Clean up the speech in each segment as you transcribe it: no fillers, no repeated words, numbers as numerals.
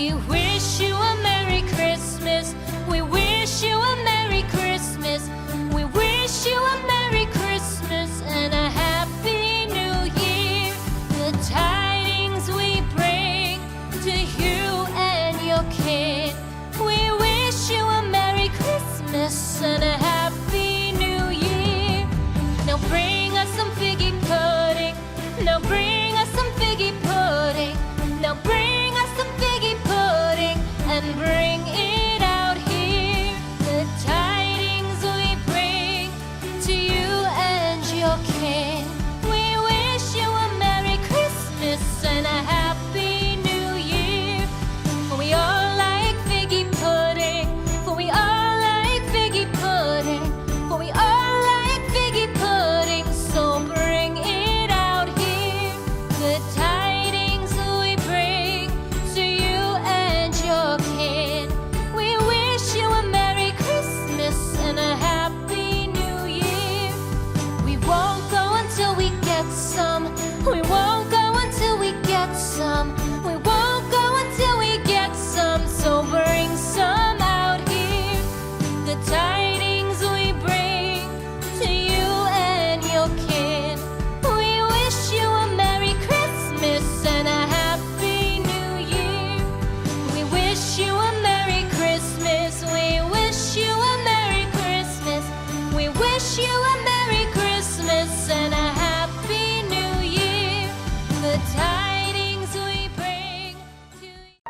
We wish you a Merry Christmas. We wish you a Merry Christmas. We wish you a Merry Christmas and a Happy New Year. The tidings we bring to you and your kin. We wish you a Merry Christmas and a Happy New Year. Now bring us some figgy pudding. Now bring us some figgy pudding. Now bring us some figgy pudding and bring it out here. The tidings we bring to you and your kin. We wish you a Merry Christmas and a Happy New Year. For we all like figgy pudding. For we all like figgy pudding. For we all like figgy pudding. So bring it out here. The tidings we bring to you and your kin. We wish you a Merry Christmas and a Happy New Year. We won't go until we get some. We won't go until we get some. We won't go until we get some. So bring some out here. The tidings we bring to you and your kin. We wish you a Merry Christmas and a Happy New Year. We wish you a Merry Christmas. We wish you a Merry Christmas. We wish you a Merry Christmas and a Happy New Year. The tidings we bring to you.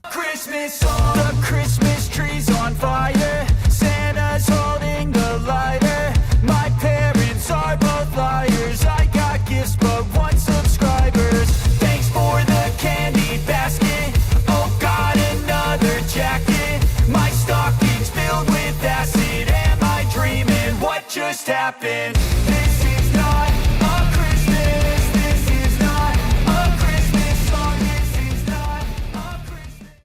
Christmas, the Christmas tree's on fire. Santa's holding the lighter. My parents are both liars. I got gifts but one subscribers. Thanks for the candy basket. Oh, got another check. happen.